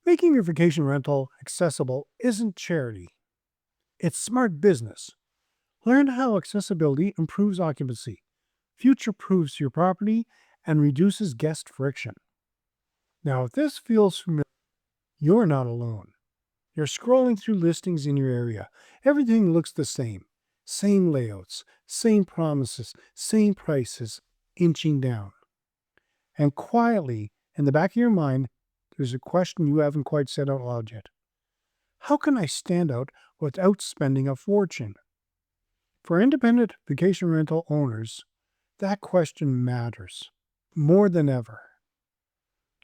Making your vacation rental accessible isn't charity, it's smart business. Learn how accessibility improves occupancy, future proofs your property, and reduces guest friction. Now, if this feels familiar, you're not alone. You're scrolling through listings in your area. Everything looks the same. Same layouts, same promises, same prices, inching down. And quietly, in the back of your mind, there's a question you haven't quite said out loud yet. How can I stand out without spending a fortune? For independent vacation rental owners, that question matters more than ever.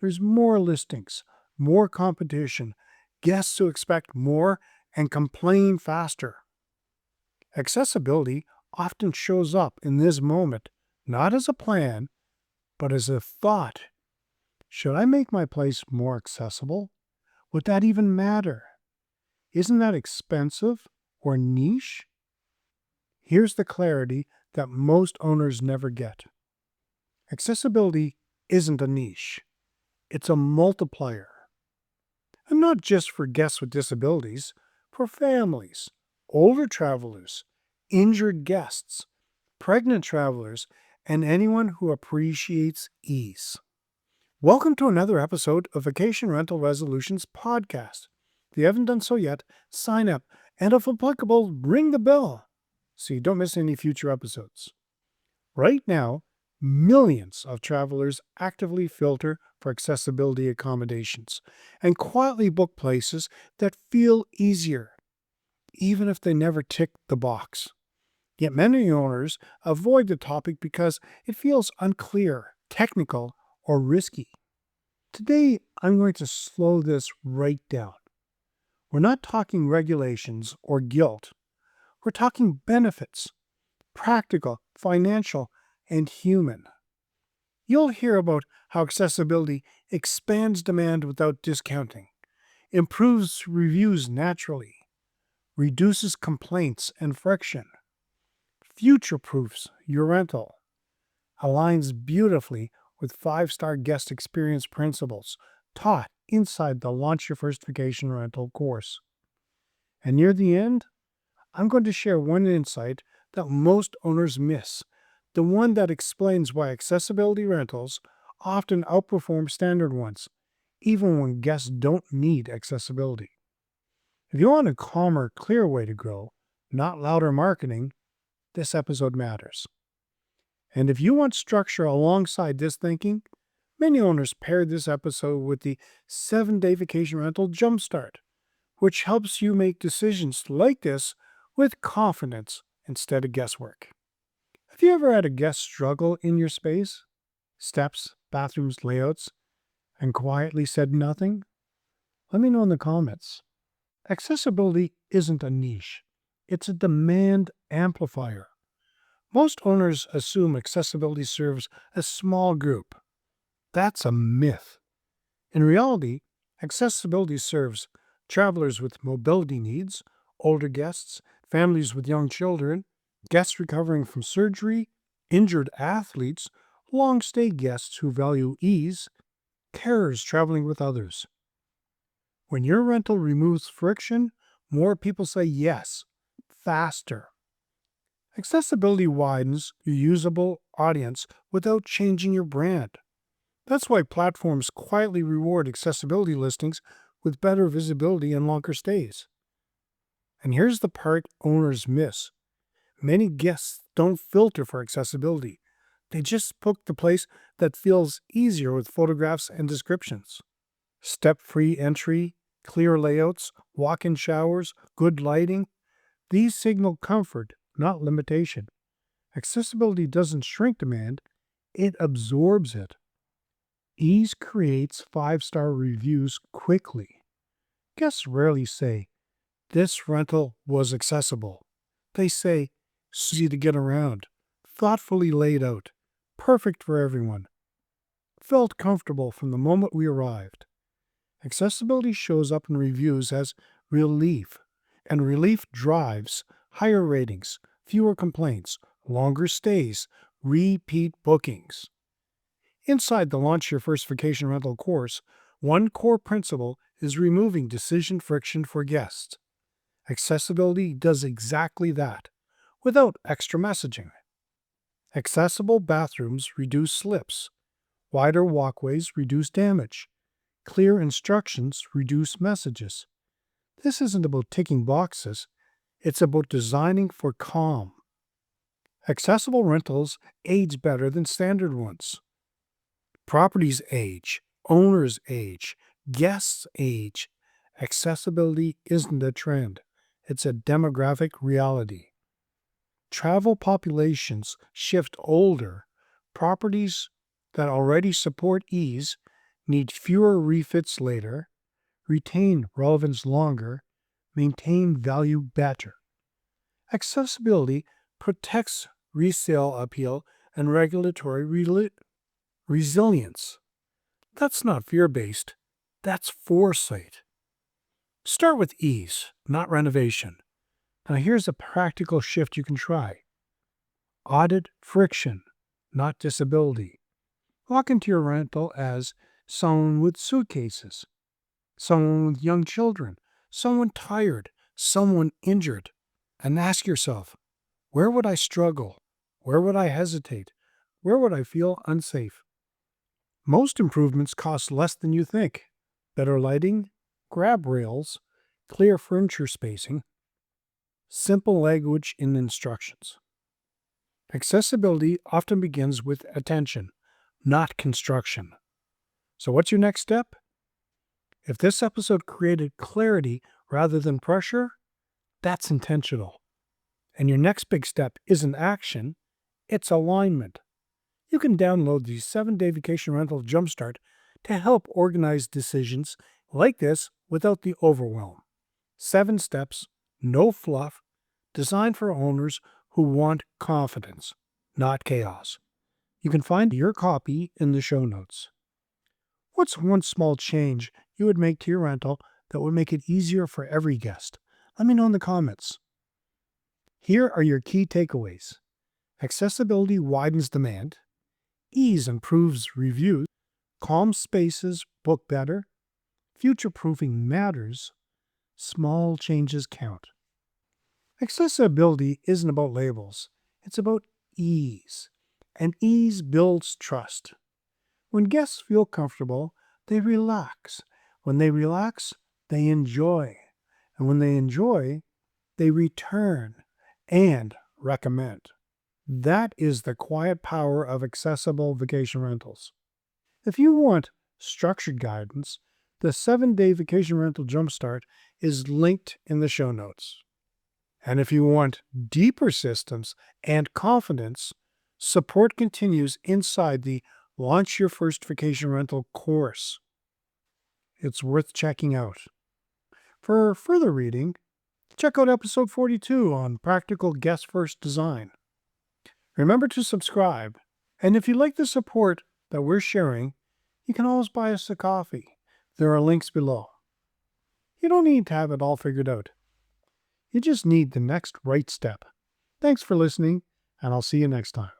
There's more listings, more competition, guests who expect more and complain faster. Accessibility often shows up in this moment, not as a plan, but as a thought. Should I make my place more accessible? Would that even matter? Isn't that expensive or niche? Here's the clarity that most owners never get. Accessibility isn't a niche. It's a multiplier. And not just for guests with disabilities, for families, older travelers, injured guests, pregnant travelers, and anyone who appreciates ease. Welcome to another episode of Vacation Rental Resolutions Podcast. If you haven't done so yet, sign up, and if applicable, ring the bell so you don't miss any future episodes. Right now, millions of travelers actively filter for accessibility accommodations and quietly book places that feel easier, even if they never tick the box. Yet many owners avoid the topic because it feels unclear, technical, or risky. Today, I'm going to slow this right down. We're not talking regulations or guilt. We're talking benefits, practical, financial, and human. You'll hear about how accessibility expands demand without discounting, improves reviews naturally, reduces complaints and friction, future-proofs your rental, aligns beautifully with 5-star guest experience principles taught inside the Launch Your First Vacation Rental course. And near the end, I'm going to share one insight that most owners miss, the one that explains why accessibility rentals often outperform standard ones, even when guests don't need accessibility. If you want a calmer, clear way to grow, not louder marketing, this episode matters. And if you want structure alongside this thinking, many owners pair this episode with the 7-day vacation rental jumpstart, which helps you make decisions like this with confidence instead of guesswork. Have you ever had a guest struggle in your space? Steps, bathrooms, layouts, and quietly said nothing? Let me know in the comments. Accessibility isn't a niche. It's a demand amplifier. Most owners assume accessibility serves a small group. That's a myth. In reality, accessibility serves travelers with mobility needs, older guests, families with young children, guests recovering from surgery, injured athletes, long-stay guests who value ease, carers traveling with others. When your rental removes friction, more people say yes, faster. Accessibility widens your usable audience without changing your brand. That's why platforms quietly reward accessibility listings with better visibility and longer stays. And here's the part owners miss. Many guests don't filter for accessibility. They just book the place that feels easier with photographs and descriptions. Step-free entry, clear layouts, walk-in showers, good lighting. These signal comfort, not limitation. Accessibility doesn't shrink demand, it absorbs it. Ease creates 5-star reviews quickly. Guests rarely say, "This rental was accessible." They say, "Easy to get around, thoughtfully laid out, perfect for everyone. Felt comfortable from the moment we arrived." Accessibility shows up in reviews as relief, and relief drives higher ratings, fewer complaints, longer stays, repeat bookings. Inside the Launch Your First Vacation Rental course, one core principle is removing decision friction for guests. Accessibility does exactly that, without extra messaging. Accessible bathrooms reduce slips. Wider walkways reduce damage. Clear instructions reduce messages. This isn't about ticking boxes, it's about designing for calm. Accessible rentals age better than standard ones. Properties age, owners age, guests age. Accessibility isn't a trend, it's a demographic reality. Travel populations shift older. Properties that already support ease need fewer refits later, retain relevance longer, maintain value better. Accessibility protects resale appeal and regulatory resilience. That's not fear-based, that's foresight. Start with ease, not renovation. Now here's a practical shift you can try. Audit friction, not disability. Walk into your rental as someone with suitcases, someone with young children, someone tired, someone injured, and ask yourself, where would I struggle? Where would I hesitate? Where would I feel unsafe? Most improvements cost less than you think. Better lighting, grab rails, clear furniture spacing, simple language in instructions. Accessibility often begins with attention, not construction. So what's your next step? If this episode created clarity rather than pressure, that's intentional. And your next big step isn't action, it's alignment. You can download the 7-Day Vacation Rental Jumpstart to help organize decisions like this without the overwhelm. 7 steps, no fluff, designed for owners who want confidence, not chaos. You can find your copy in the show notes. What's one small change you would make to your rental that would make it easier for every guest? Let me know in the comments. Here are your key takeaways. Accessibility widens demand. Ease improves reviews. Calm spaces book better. Future-proofing matters. Small changes count. Accessibility isn't about labels. It's about ease. And ease builds trust. When guests feel comfortable, they relax. When they relax, they enjoy. And when they enjoy, they return and recommend. That is the quiet power of accessible vacation rentals. If you want structured guidance, the 7-Day Vacation Rental Jumpstart is linked in the show notes. And if you want deeper systems and confidence, support continues inside the Launch Your First Vacation Rental course. It's worth checking out. For further reading, check out episode 42 on practical guest-first design. Remember to subscribe, and if you like the support that we're sharing, you can always buy us a coffee. There are links below. You don't need to have it all figured out. You just need the next right step. Thanks for listening, and I'll see you next time.